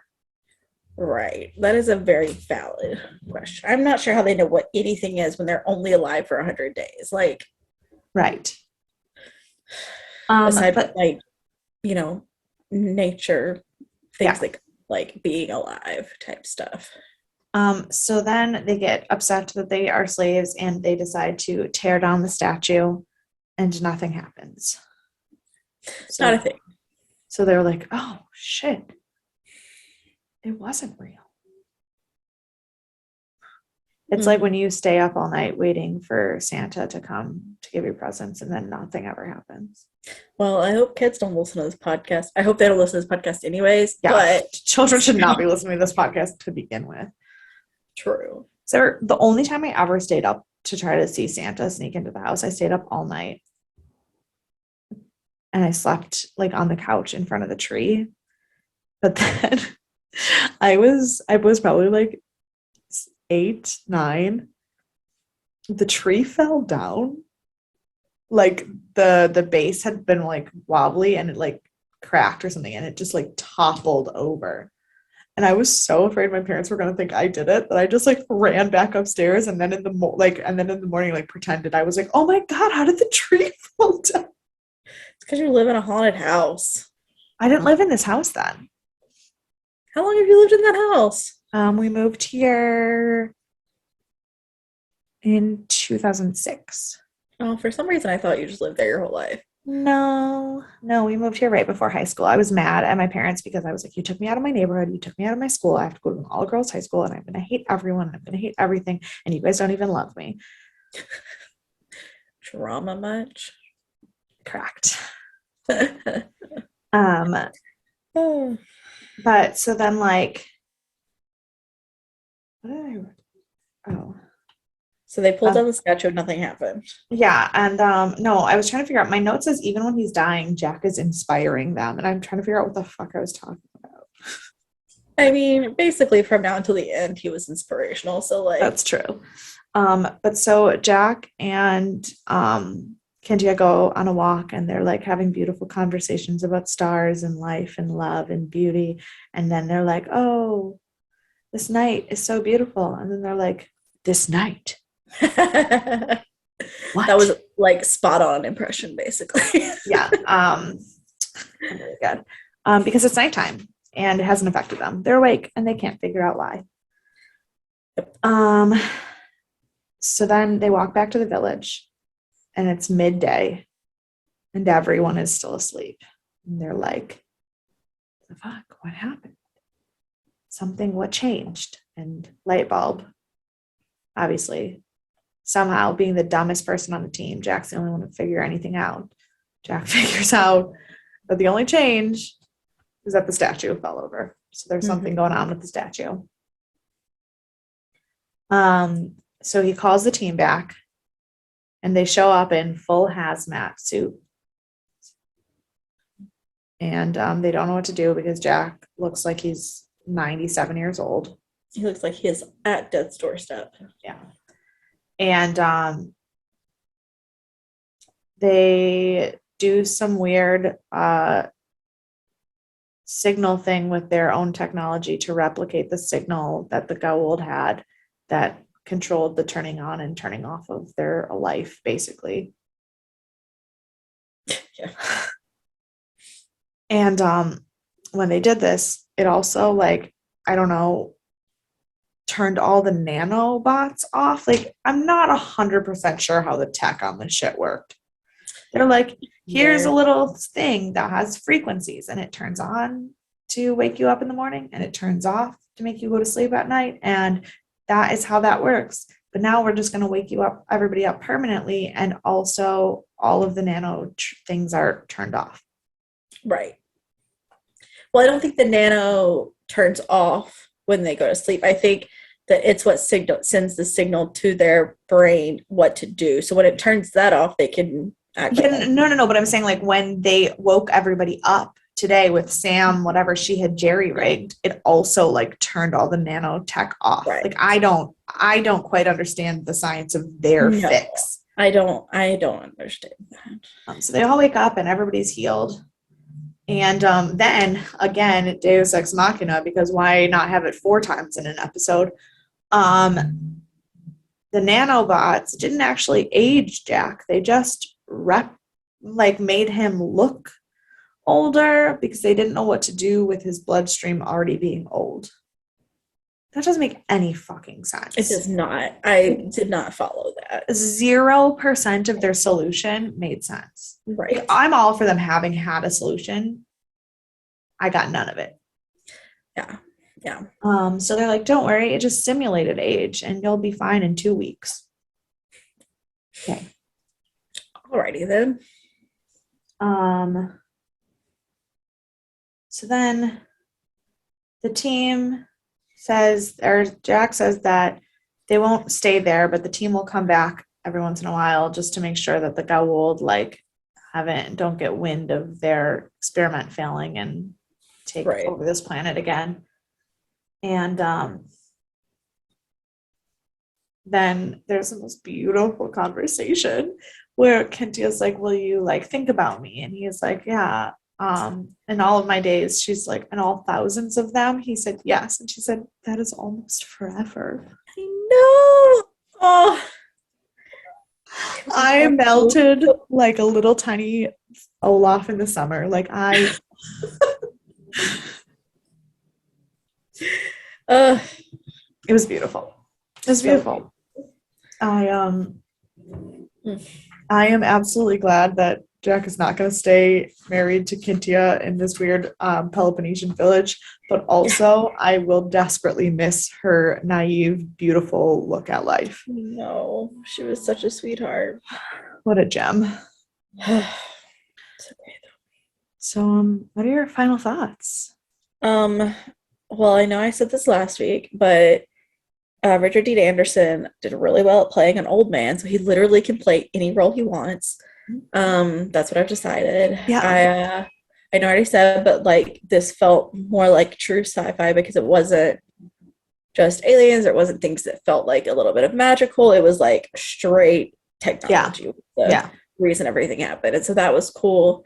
Right. That is a very valid question. I'm not sure how they know what anything is when they're only alive for 100 days. Like, Right. Aside But from like, nature things yeah. like being alive type stuff. So then they get upset that they are slaves and they decide to tear down the statue and nothing happens. Not a So, thing. so they're like, oh shit, it wasn't real. It's like when you stay up all night waiting for Santa to come to give you presents and then nothing ever happens. Well, I hope kids don't listen to this podcast. I hope they don't listen to this podcast anyways, Yeah, but children should not be listening to this podcast to begin with. true. So the only time I ever stayed up to try to see Santa sneak into the house, I stayed up all night. And I slept like on the couch in front of the tree. But then I was probably like 8, 9. The tree fell down. Like the base had been like wobbly and it like cracked or something and it just like toppled over. And I was so afraid my parents were gonna think I did it that I just like ran back upstairs and then in the morning like pretended I was like, oh my god, how did the tree fall down? It's because you live in a haunted house. I didn't live in this house then. How long have you lived in that house? We moved here in 2006. Oh, for some reason I thought you just lived there your whole life. No, we moved here right before high school. I was mad at my parents because I was like, you took me out of my neighborhood, you took me out of my school. I have to go to an all-girls high school and I'm gonna hate everyone, I'm gonna hate everything, and you guys don't even love me. Drama much? Correct. Oh. But so then like what did I So they pulled down the statue and nothing happened. yeah, and no, I was trying to figure out, my note says even when he's dying, Jack is inspiring them, and I'm trying to figure out what the fuck I was talking about. I mean, basically from now until the end, he was inspirational. So like That's true. But so Jack and Kentia go on a walk and they're like having beautiful conversations about stars and life and love and beauty. And then they're like, oh, this night is so beautiful. And then they're like, this night. that was like spot on impression, basically. Yeah. Really good. Because it's nighttime and it hasn't affected them. They're awake and they can't figure out why. So then they walk back to the village and it's midday and everyone is still asleep. And they're like, the fuck, what happened? What changed? And light bulb, obviously, somehow being the dumbest person on the team, Jack's the only one to figure anything out. Jack figures out that the only change is that the statue fell over. So there's something going on with the statue. So he calls the team back and they show up in full hazmat suit. And they don't know what to do because Jack looks like he's 97 years old. He looks like he is at death's doorstep. Yeah. And they do some weird signal thing with their own technology to replicate the signal that the Gwelb had that controlled the turning on and turning off of their life, basically. Yeah. And when they did this, it also, like, I don't know, turned all the nanobots off. Like, I'm not 100% sure how the tech on this shit worked. They're like, here's a little thing that has frequencies and it turns on to wake you up in the morning and it turns off to make you go to sleep at night. And that is how that works. But now we're just going to wake you up, everybody up permanently. And also all of the nano things are turned off. Right. Well, I don't think the nano turns off when they go to sleep. I think that it's what sends the signal to their brain what to do. So when it turns that off, they can act. Yeah, no. But I'm saying, like, when they woke everybody up today with Sam, whatever she had jerry rigged, it also like turned all the nanotech off. Right. Like, I don't quite understand the science of their fix. I don't understand that. So they all wake up and everybody's healed. And then again, Deus Ex Machina, because why not have it 4 times in an episode? The nanobots didn't actually age Jack. They just made him look older because they didn't know what to do with his bloodstream already being old. That doesn't make any fucking sense. It does not. I did not follow that. 0% of their solution made sense. Right. Like, I'm all for them having had a solution. I got none of it. Yeah. Yeah. So they're like, don't worry, it just simulated age and you'll be fine in 2 weeks. Okay. Alrighty then. So then the team says, or Jack says that they won't stay there, but the team will come back every once in a while just to make sure that the Gwelb don't get wind of their experiment failing and take over this planet again. And then there's the most beautiful conversation where Kintia's like, will you think about me? And he's like, yeah. In all of my days, she's like, in all thousands of them, he said yes. And she said, that is almost forever. I know. Oh, I melted like a little tiny Olaf in the summer. It was beautiful. It was beautiful. I am absolutely glad that Jack is not going to stay married to Kintia in this weird Peloponnesian village, but also I will desperately miss her naive, beautiful look at life. No, she was such a sweetheart. What a gem. It's okay though. So, what are your final thoughts? Well, I know I said this last week, but Richard Dean Anderson did really well at playing an old man, so he literally can play any role he wants. That's what I've decided. Yeah. I know I already said, but this felt more like true sci-fi because it wasn't just aliens. It wasn't things that felt like a little bit of magical. It was like straight technology. Yeah. Reason everything happened, and so that was cool.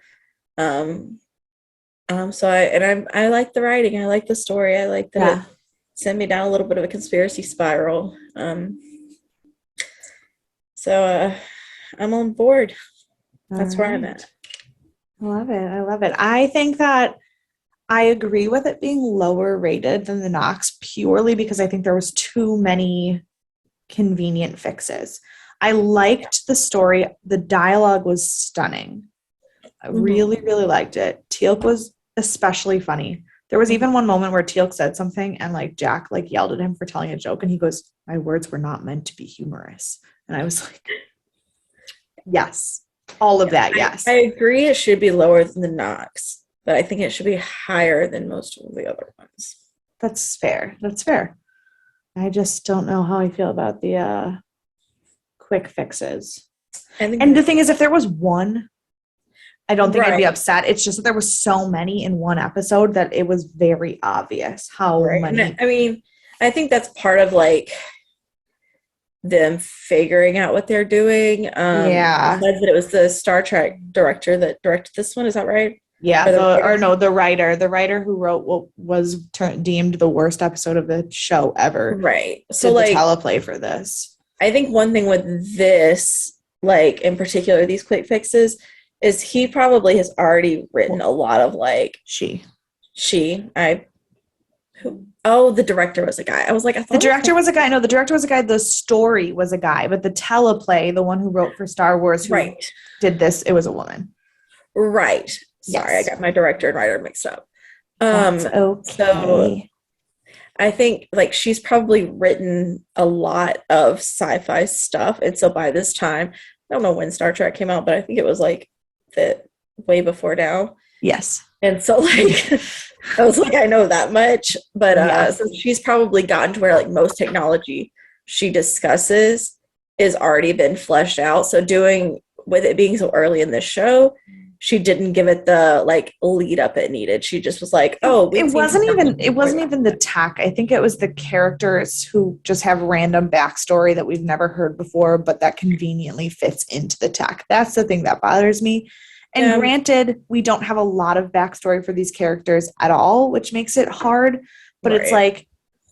So I like the writing. I like the story. I like that it sent me down a little bit of a conspiracy spiral. So I'm on board. That's where I'm at. I love it. I think that I agree with it being lower rated than the Knox purely because I think there was too many convenient fixes. I liked the story. The dialogue was stunning. I really, really liked it. Teal'c was especially funny. There was even one moment where Teal'c said something and Jack yelled at him for telling a joke and he goes, my words were not meant to be humorous. And I was like, yes. All of that, yes. I agree it should be lower than the Knox, but I think it should be higher than most of the other ones. That's fair. I just don't know how I feel about the quick fixes. And the thing is, if there was one, I don't think I'd be upset. It's just that there was so many in one episode that it was very obvious how many. I mean, I think that's part of them figuring out what they're doing. Besides that, it was the Star Trek director that directed this one. Is that right? Yeah. The writer who wrote what was deemed the worst episode of the show ever. Right. So did the teleplay for this. I think one thing with this, in particular, these quick fixes, is he probably has already written a lot of the director was a guy. I was like, the director was a guy. No, the director was a guy. The story was a guy, but the teleplay, the one who wrote for Star Wars, who did this, it was a woman. Right. Sorry, I got my director and writer mixed up. That's okay. So I think she's probably written a lot of sci-fi stuff, and so by this time, I don't know when Star Trek came out, but I think it was that way before now. Yes. And so I was like, I know that much, but so she's probably gotten to where most technology she discusses is already been fleshed out. So doing with it being so early in the show, she didn't give it the lead up it needed. She just was like, oh, it wasn't even the tech. I think it was the characters who just have random backstory that we've never heard before, but that conveniently fits into the tech. That's the thing that bothers me. And granted, we don't have a lot of backstory for these characters at all, which makes it hard. But it's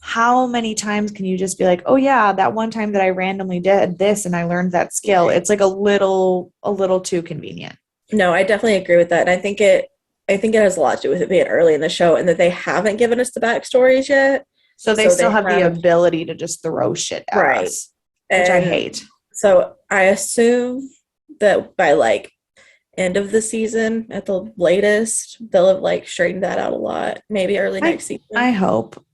how many times can you just be like, oh yeah, that one time that I randomly did this and I learned that skill? It's like a little too convenient. No, I definitely agree with that. And I think it has a lot to do with it being early in the show and that they haven't given us the backstories yet. So they So still they have the have ability to just throw shit at right. us, which I And hate. so I assume that by like end of the season at the latest, they'll have like straightened that out a lot. Maybe early next I season. hope.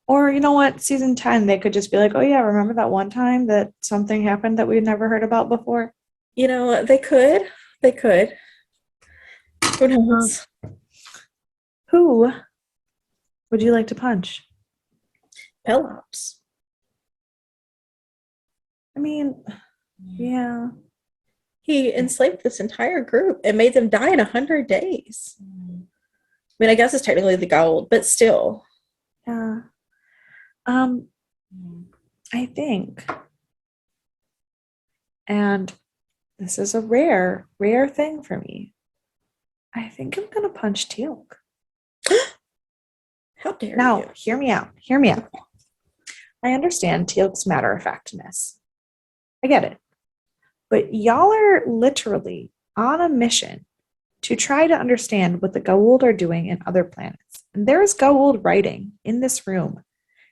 Or you know what, season 10, they could just be like, oh yeah, remember that one time that something happened that we'd never heard about before? You know, they could. They could. Who Uh, knows? who would you like to punch? Pelops. I mean, yeah. He enslaved this entire group and made them die in 100 days. I mean, I guess it's technically the gold, but still. Yeah. Um, I think, and this is a rare thing for me. I think I'm gonna punch Teal'c. How dare Now, you? hear me out. Hear me out. I understand Teal'c's matter of factness. I get it. But y'all are literally on a mission to try to understand what the Goa'uld are doing in other planets. And there's Goa'uld writing in this room.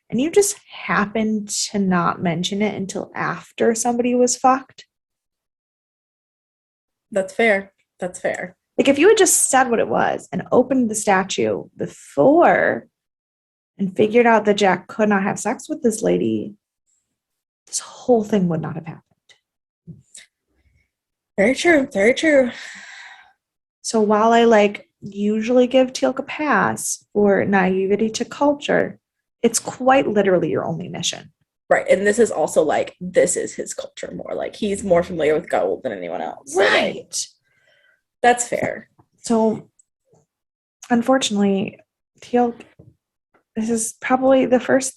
And you just happen to not mention it until after somebody was fucked. That's fair. That's fair. Like if you had just said what it was and opened the statue before and figured out that Jack could not have sex with this lady, this whole thing would not have happened. Very true. Very true. So while I like usually give Teal'c a pass for naivety to culture, it's quite literally your only mission. Right. And this is also like, this is his culture more. Like, he's more familiar with gold than anyone else. So, like, that's fair. So unfortunately, Teal'c, this is definitely the first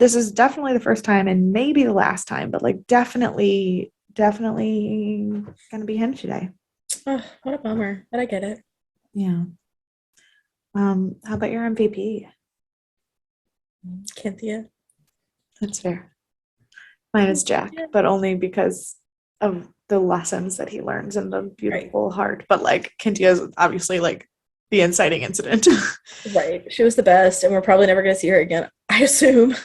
time and maybe the last time, but like definitely gonna be him today. Oh, what a bummer. But I get it. Yeah. How about your MVP? Cynthia. That's fair. Mine is Jack, but only because of the lessons that he learns in the beautiful heart. But like Kintia is obviously like the inciting incident. Right. She was the best, and we're probably never going to see her again, I assume.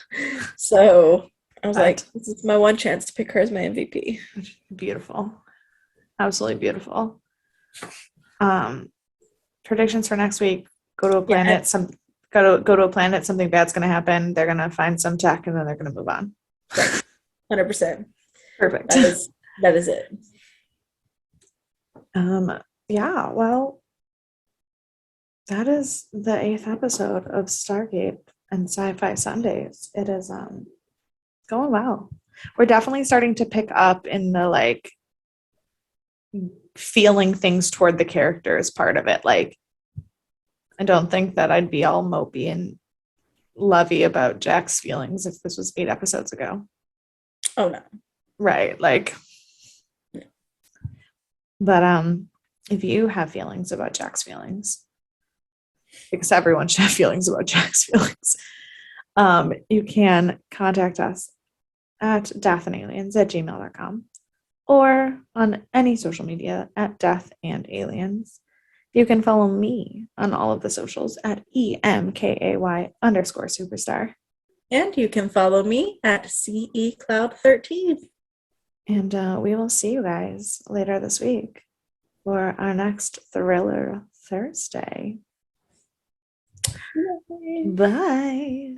So I was like, this is my one chance to pick her as my MVP. Beautiful. Absolutely beautiful. Predictions for next week. Go to a planet, go to a planet, something bad's gonna happen. They're gonna find some tech and then they're gonna move on. Right. 100%. Perfect. That is it. Yeah, well, that is the 8th episode of Stargate and Sci-Fi Sundays. It is going well. We're definitely starting to pick up in the like feeling things toward the characters part of it. Like I don't think that I'd be all mopey and lovey about Jack's feelings if this was 8 episodes ago. Oh no. Right, like but if you have feelings about Jack's feelings, because everyone should have feelings about Jack's feelings, you can contact us at deathandaliens@gmail.com or on any social media at Death and Aliens. You can follow me on all of the socials at EMKAY_superstar. And you can follow me at CECloud13. And we will see you guys later this week for our next Thriller Thursday. Bye.